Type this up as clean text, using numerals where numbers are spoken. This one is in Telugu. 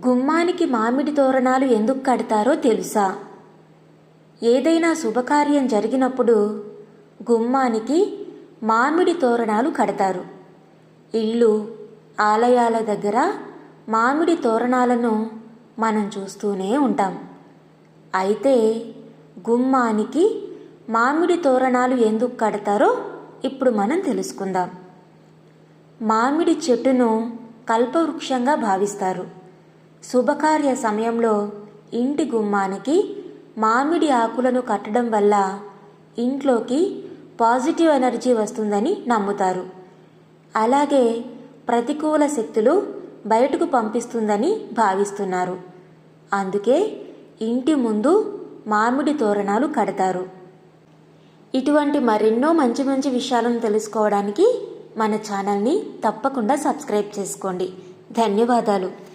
గుమ్మానికి మామిడి తోరణాలు ఎందుకు కడతారో తెలుసా? ఏదైనా శుభకార్యం జరిగినప్పుడు గుమ్మానికి మామిడి తోరణాలు కడతారు. ఇళ్ళు, ఆలయాల దగ్గర మామిడి తోరణాలను మనం చూస్తూనే ఉంటాం. అయితే గుమ్మానికి మామిడి తోరణాలు ఎందుకు కడతారో ఇప్పుడు మనం తెలుసుకుందాం. మామిడి చెట్టును కల్పవృక్షంగా భావిస్తారు. శుభకార్య సమయంలో ఇంటి గుమ్మానికి మామిడి ఆకులను కట్టడం వల్ల ఇంట్లోకి పాజిటివ్ ఎనర్జీ వస్తుందని నమ్ముతారు. అలాగే ప్రతికూల శక్తులు బయటకు పంపిస్తుందని భావిస్తున్నారు. అందుకే ఇంటి ముందు మామిడి తోరణాలు కడతారు. ఇటువంటి మరెన్నో మంచి మంచి విషయాలను తెలుసుకోవడానికి మన ఛానల్ని తప్పకుండా సబ్స్క్రైబ్ చేసుకోండి. ధన్యవాదాలు.